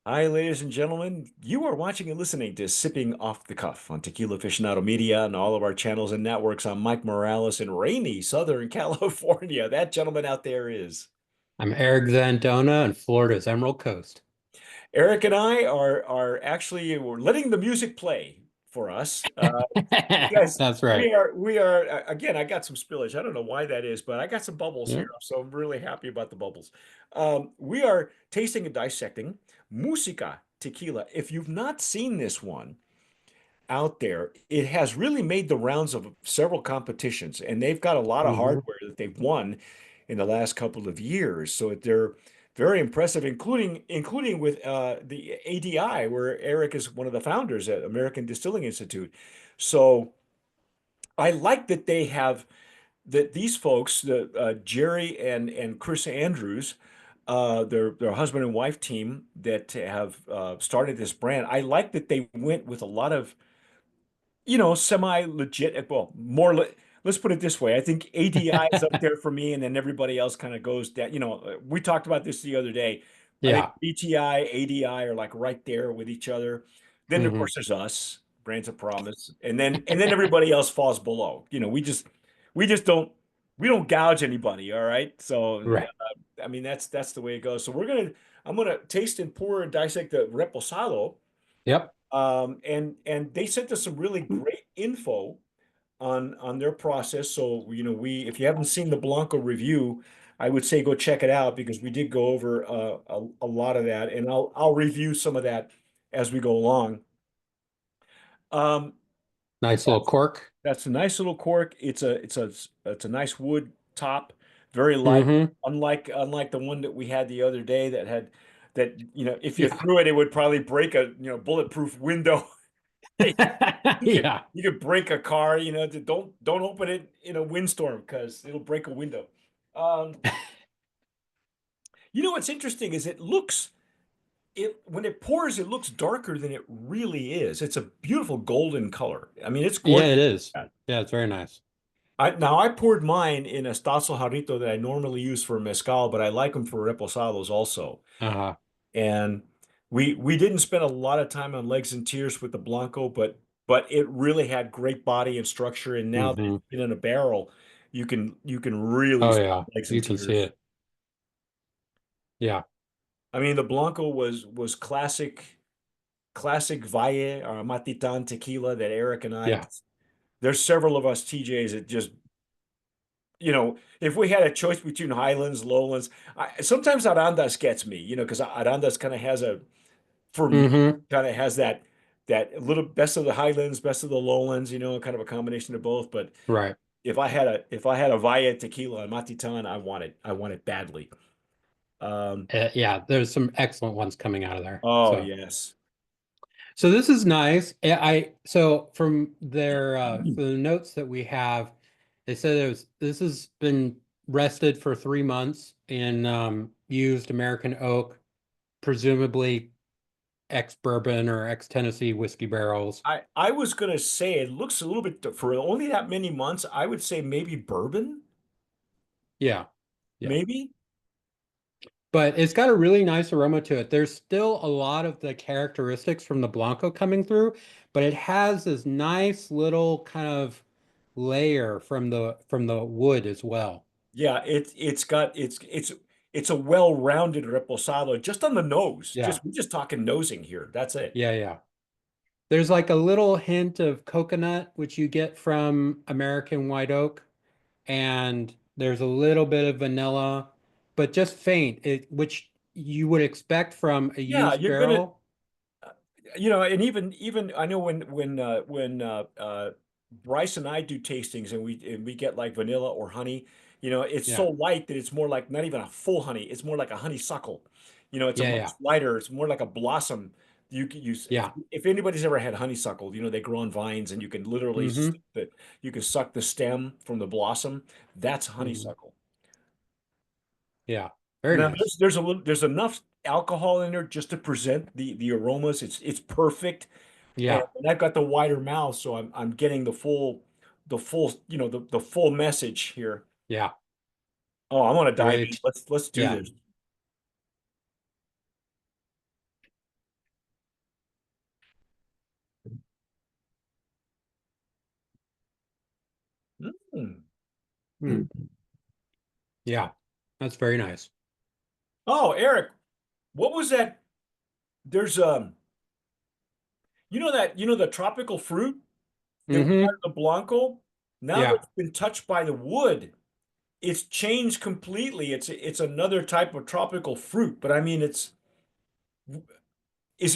Hi, ladies and gentlemen. You are watching and listening to Sipping Off the Cuff on Tequila Aficionado Media and all of our channels and networks. I'm Mike Morales in rainy Southern California. That gentleman out there is I'm Eric Zandona in Florida's Emerald Coast. Eric, and I are actually we're letting the music play for us. Guys, That's right. we are again. I got some spillage. I don't know why that is, but I got some bubbles Yeah. here, so I'm really happy about the bubbles. We are tasting and dissecting Musica tequila. If you've not seen this one out there, it has really made the rounds of several competitions, and they've got a lot of hmm hardware that they've won in the last couple of years. So they're very impressive, including with the ADI, where Eric is one of the founders at American Distilling Institute. So I like that they have that these folks, the Jerry and Chris Andrews, their husband and wife team that have started this brand. I like that they went with a lot of semi-legit, well, let's put it this way. I think ADI is up there for me, and then everybody else kind of goes down. We talked about this the other day. I think Yeah. BTI, ADI are like right there with each other. Then of hmm course there's us, Brands of Promise, and then everybody else falls below. We just don't gouge anybody, all right? So Right. I mean that's the way it goes. So I'm gonna taste and pour and dissect the reposado. Yep. And they sent us some really great info on their process. So, we if you haven't seen the Blanco review, I would say go check it out because we did go over a lot of that, and I'll review some of that as we go along. Um, Nice little that's cork. that's a nice little cork. It's a nice wood top, very light, hmm unlike the one that we had the other day that if you Yeah. threw it, it would probably break a bulletproof window. You could Yeah. you could break a car, don't open it in a windstorm because it'll break a window. Um, what's interesting is it when it pours, it looks darker than it really is. It's a beautiful golden color. I mean, it's Yeah, gorgeous. it is. Yeah, it's very nice. Now I poured mine in a Stazo Jarrito that I normally use for mezcal, but I like them for reposados also. Uh-huh. And we didn't spend a lot of time on legs and tears with the Blanco, but it really had great body and structure. And now that hmm it's been in a barrel, you can really Oh see yeah. legs and You can see tears. it. Yeah. I mean, the Blanco was classic Valle or Amatitan tequila that Eric and I. Yeah. There's several of us TJs that just if we had a choice between Highlands, Lowlands, sometimes Arandas gets me, because Arandas kind of has for me, hmm kind of has that little best of the highlands, best of the lowlands, kind of a combination of both. But Right. if I had a Valle tequila and Matitan, I want it badly. Um, Yeah, there's some excellent ones coming out of there. oh So yes. So this is nice. So from their for the notes that we have, they said this has been rested for 3 months in used American oak, presumably ex-bourbon or ex-Tennessee whiskey barrels. I was gonna say it looks a little bit for only that many months. I would say maybe bourbon, Yeah, yeah. maybe. But it's got a really nice aroma to it. There's still a lot of the characteristics from the Blanco coming through, but it has this nice little kind of layer from the wood as well. Yeah, it's a well-rounded reposado just on the nose. Yeah. We're just talking nosing here. That's it. Yeah, yeah. There's like a little hint of coconut, which you get from American white oak, and there's a little bit of vanilla, but just faint, which you would expect from a Yeah, used you're gonna barrel. and even I know when Bryce and I do tastings and we get like vanilla or honey, it's so Yeah, light that it's more like not even a full honey. It's more like a honeysuckle. It's a yeah, much yeah, lighter. It's more like a blossom. You can use yeah. if anybody's ever had honeysuckle, they grow on vines and you can literally Mm-hmm. you can suck the stem from the blossom. That's hmm honeysuckle. Yeah, very Now nice. there's enough alcohol in there just to present the aromas. It's perfect. And Yeah, I've got the wider mouth, so I'm getting the full message here. yeah. Oh, I'm gonna dive in. Great. Let's do Yeah. this. Mm. Yeah, that's very nice. Oh, Eric, what was that? There's you know the tropical fruit that we had Hmm. in the Blanco? Now that Yeah. it's been touched by the wood, it's changed completely. It's another type of tropical fruit, but I mean is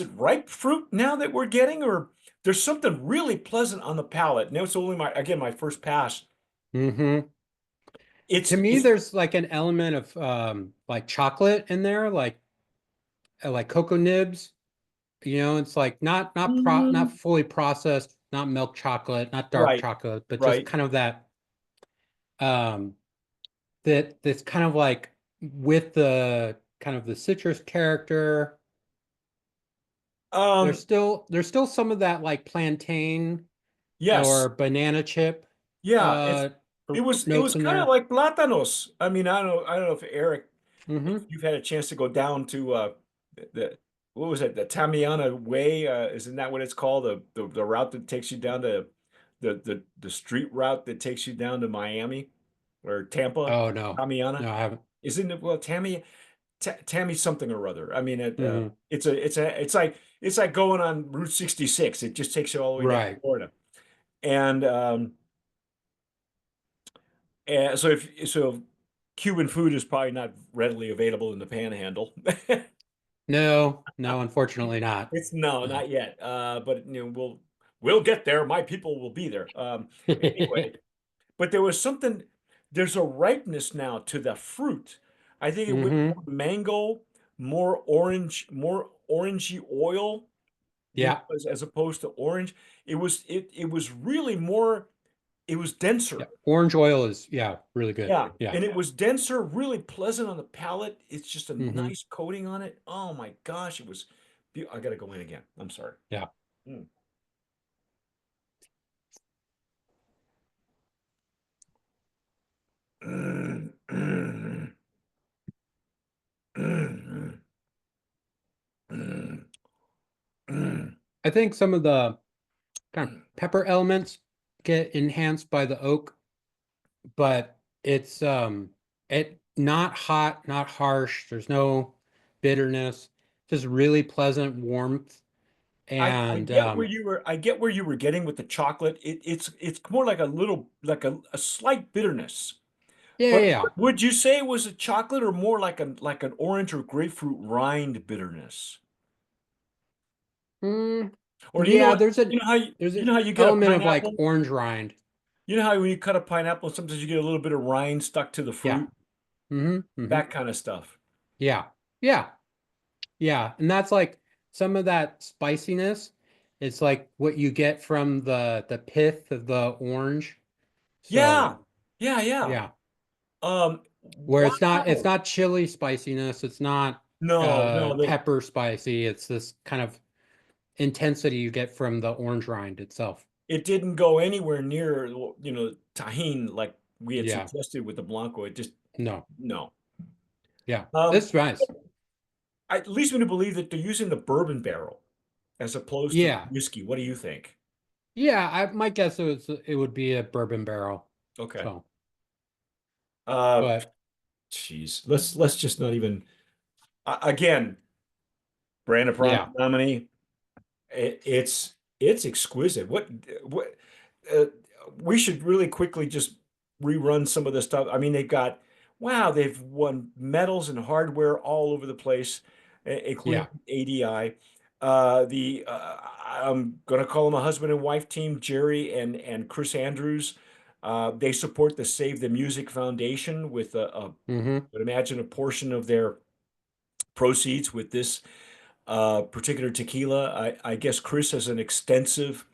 it ripe fruit now that we're getting, or there's something really pleasant on the palate? Now it's only my first pass. Hmm. To me, It's there's like an element of like chocolate in there, like cocoa nibs. You know, it's like not Mm, fully processed, not milk chocolate, not dark right, chocolate, but just right. kind of that um that's kind of like with the kind of the citrus character. Um, There's still some of that like plantain yes. or banana chip Yeah, uh it was notes in kind of there. like plátanos. I mean, I don't know if Eric, if Hmm. you've had a chance to go down to the what was it, the Tamiana Way? Isn't that what it's called? The route that takes you down to the street route that takes you down to Miami or Tampa, Oh no. Tamiana. No, I haven't. Isn't it well, Tammy something or other. I mean, Hmm. it's like going on Route 66. It just takes you all the way down to Right. Florida. And so if Cuban food is probably not readily available in the Panhandle. No, no, unfortunately not. It's no, not yet. But we'll get there. My people will be there. Anyway, but there's a ripeness now to the fruit. I think it went more Hmm. mango, more orangey oil, Yeah. as opposed to orange. It was really more, it was denser. Yeah. Orange oil is, yeah, really good. Yeah, Yeah. and it was denser, really pleasant on the palate. It's just a Hmm. nice coating on it. Oh my gosh, it was. I gotta go in again. I'm sorry. Yeah. Mm. Mm, mm, mm, mm, mm, I think some of the kind of mm. pepper elements get enhanced by the oak, but it's it not hot, not harsh. There's no bitterness, just really pleasant warmth. I And get where I get where you were getting with the chocolate. It's more like a little a slight bitterness. yeah, yeah, But yeah. would you say it was a chocolate or more like an orange or grapefruit rind bitterness? Mm, Or yeah, there's you an know how you get a element of like pineapple? orange rind. You know how when you cut a pineapple, sometimes you get a little bit of rind stuck to the Yeah. fruit? Hmm. Hmm. That kind of stuff. Yeah. Yeah. Yeah. And that's like some of that spiciness. It's like what you get from the pith of the orange. So Yeah. Yeah, yeah. yeah. Where it's Wow. not chili spiciness, it's not No, no, pepper spicy. It's this kind of intensity you get from the orange rind itself. it didn't go anywhere near, tahine like we had Yeah. suggested with the Blanco. It just, No. no. Yeah. Um, It's nice. it leads me to believe that they're using the bourbon barrel as opposed to the Yeah. whiskey. What do you think? Yeah, my guess is it would be a bourbon barrel. Okay. So, Uh, but Geez, let's just not even. Again, brand of yeah. product nominee. It's exquisite. What uh, we should really quickly just rerun some of the stuff. I mean, wow, they've won medals and hardware all over the place, including Yeah. ADI. I'm gonna call them a husband and wife team, Jerry and Chris Andrews. They support the Save the Music Foundation with I Hmm. would imagine a portion of their proceeds with this particular tequila. I guess Chris has an extensive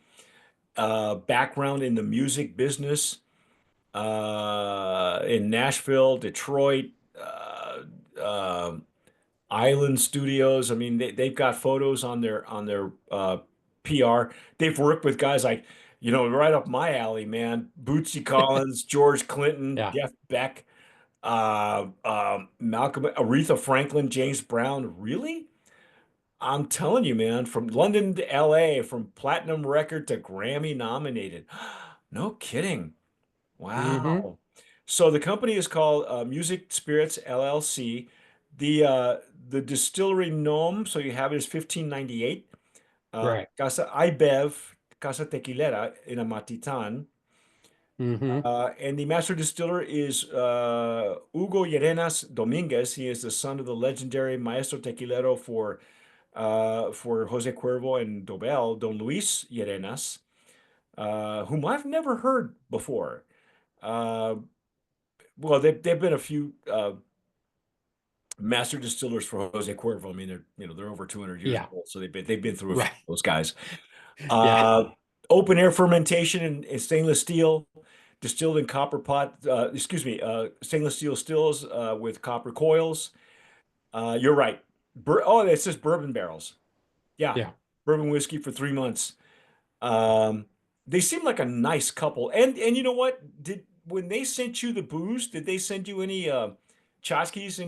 background in the music business in Nashville, Detroit, Island Studios. I mean, they've got photos on their PR. They've worked with guys like, right up my alley, man. Bootsy Collins, George Clinton, Yeah. Jeff Beck, Malcolm, Aretha Franklin, James Brown. Really? I'm telling you, man, from London to LA, from platinum record to Grammy nominated. No kidding. Hmm. Wow. So the company is called Music Spirits LLC. The uh, the distillery Nome, so you have it is 1598. Right. Casa IBEV, Casa Tequilera in Amatitan. Mm-hmm. And the master distiller is Hugo Llerenas Dominguez. He is the son of the legendary Maestro Tequilero for Jose Cuervo and Dobel, Don Luis Llerenas, whom I've never heard before. Uh, well, they've been a few master distillers for Jose Cuervo. I mean, they're over 200 years Yeah. old, so they've been through a few Right. of those guys. Yeah. Uh, Open air fermentation in stainless steel, distilled in copper pot. Excuse me, stainless steel stills with copper coils. You're right. It says bourbon barrels. Yeah, Yeah. bourbon whiskey for 3 months. Um, they seem like a nice couple. And you know what? Did when they sent you the booze, did they send you any tchotchkes,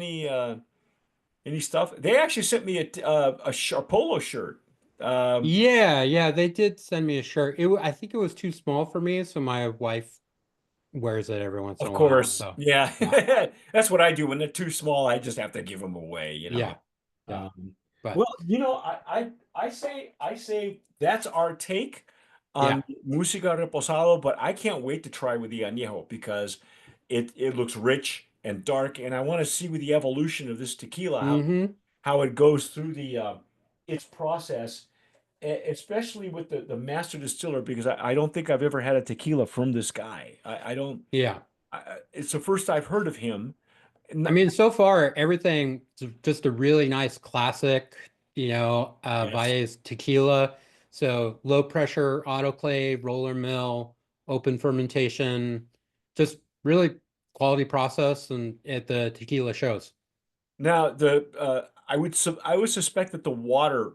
any stuff? They actually sent me a polo shirt. Um, Yeah, yeah, they did send me a shirt. I think it was too small for me, so my wife wears it every once in of a while. course, So, yeah. yeah. That's what I do. When they're too small, I just have to give them away. Yeah. Yeah. Um, But well, I say that's our take yeah. on Musica Reposado, but I can't wait to try with the añejo because it looks rich and dark, and I want to see with the evolution of this tequila Mm-hmm. how it goes through the its process, especially with the master distiller, because I don't think I've ever had a tequila from this guy. I don't. Yeah. It's the first I've heard of him. I N- mean, so far everything is just a really nice classic, Yes. Valles tequila. So low pressure autoclave, roller mill, open fermentation, just really quality process and at the tequila shows. Now the I would suspect that the water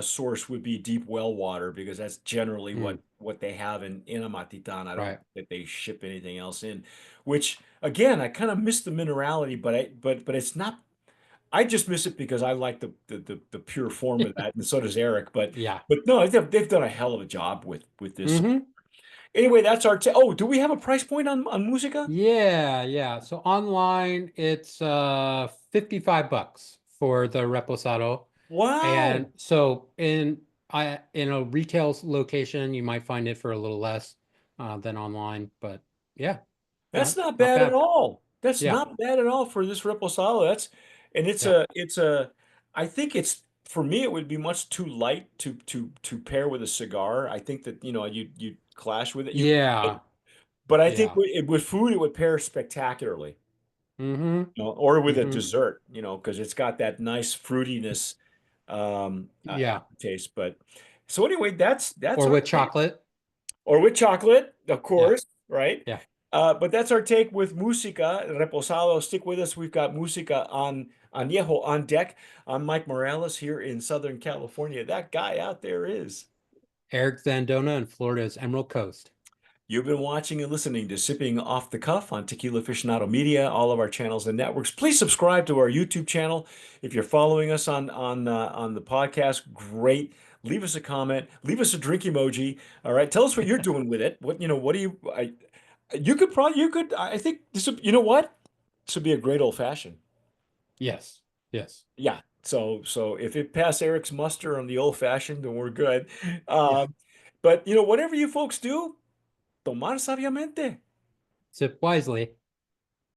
source would be deep well water because that's generally Mm, what they have in Amatitan. I don't right. think that they ship anything else in, which again I kind of miss the minerality, but it's not. I just miss it because I like the pure form of that, and so does Eric. But Yeah. but no, they've done a hell of a job with this. Mm-hmm. Anyway, that's our. Oh, do we have a price point on Musica? Yeah, yeah. So online it's 55 bucks for the reposado. Wow, And so in a retail location you might find it for a little less than online, but yeah, that's not not bad at bad. all. That's Yeah. not bad at all for this reposado. And it's Yeah. a. I think it's for me. It would be much too light to pair with a cigar. I think that you clash with it. You Yeah. But I think Yeah. with food it would pair spectacularly. Mm-hmm. Or with a Mm-hmm. dessert, because it's got that nice fruitiness Yeah. taste. But so anyway, that's Or our with take. chocolate. Or with chocolate, of Yeah. course, right? Yeah. But that's our take with Musica Reposado. Stick with us. We've got Musica on Añejo on deck. I'm Mike Morales here in Southern California. That guy out there is. Eric Zandona in Florida's Emerald Coast. You've been watching and listening to Sipping Off the Cuff on Tequila Aficionado Media, all of our channels and networks. Please subscribe to our YouTube channel. If you're following us on the podcast, great. Leave us a comment. Leave us a drink emoji. All right. Tell us what you're doing with it. What do you? You could. I think this would. You know what? This would be a great old fashioned. Yes. Yes. Yeah. So if it passed Eric's muster on the old fashioned, then we're good. Yeah. But whatever you folks do, tomar sabiamente. Sip wisely.